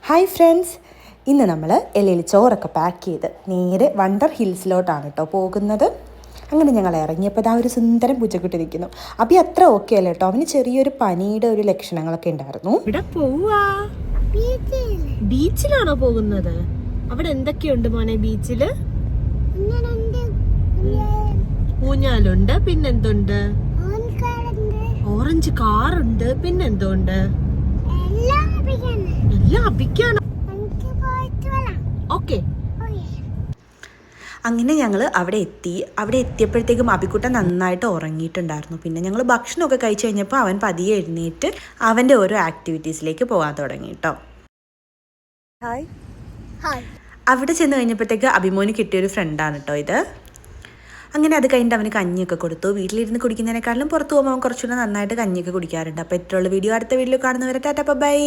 Hi friends, ഇന്ന് നമ്മൾ ഇലയിൽ ചോറൊക്കെ പാക്ക് ചെയ്ത് നേരെ വണ്ടർ ഹിൽസിലോട്ടാണ് കേട്ടോ പോകുന്നത്. അങ്ങനെ ഞങ്ങൾ ഇറങ്ങിയപ്പോൾ ആ ഒരു സുന്ദരം പൂച്ചക്കുട്ടി നിൽക്കുന്നു. അഭി അത്ര ഓക്കെ അല്ല കേട്ടോ, അവന് ചെറിയൊരു പനിയുടെ ഒരു ലക്ഷണങ്ങളൊക്കെ ഉണ്ടായിരുന്നു. ഇവിടെ പോവാ ബീച്ചിലാണോ പോകുന്നത്? അവിടെ എന്തൊക്കെയുണ്ട് മോനെ ബീച്ചില്? ഊഞ്ഞാലുണ്ട്, പിന്നെന്തുണ്ട്? ഓറഞ്ച് കാറുണ്ട്, പിന്നെന്തുണ്ട്? എല്ലാം അപ്പിക്കാണോ? ഓക്കെ. അങ്ങനെ ഞങ്ങൾ അവിടെ എത്തിയപ്പോഴത്തേക്കും അഭിക്കുട്ടൻ നന്നായിട്ട് ഉറങ്ങിയിട്ടുണ്ടായിരുന്നു. പിന്നെ ഞങ്ങൾ ഭക്ഷണമൊക്കെ കഴിച്ച് കഴിഞ്ഞപ്പോൾ അവൻ പതിയെ എഴുന്നേറ്റ് അവൻ്റെ ഓരോ ആക്ടിവിറ്റീസിലേക്ക് പോകാൻ തുടങ്ങി കേട്ടോ. Hi hi. അവിടെ ചെന്ന് കഴിഞ്ഞപ്പോഴത്തേക്ക് അഭിമോന് കിട്ടിയൊരു ഫ്രണ്ടാണ് കേട്ടോ ഇത്. അങ്ങനെ അത് കഴിഞ്ഞിട്ട് അവന് കഞ്ഞിയൊക്കെ കൊടുത്തു. വീട്ടിലിരുന്ന് കുടിക്കുന്നതിനേക്കാളും പുറത്ത് പോകുമ്പോൾ അവൻ കുറച്ചുകൂടെ നന്നായിട്ട് കഞ്ഞിയൊക്കെ കുടിക്കാറുണ്ട്. അപ്പോൾ ഇത്രയുള്ള വീഡിയോ അടുത്ത വീഡിയോ കാണുന്നവരെ ടാറ്റ ബൈ.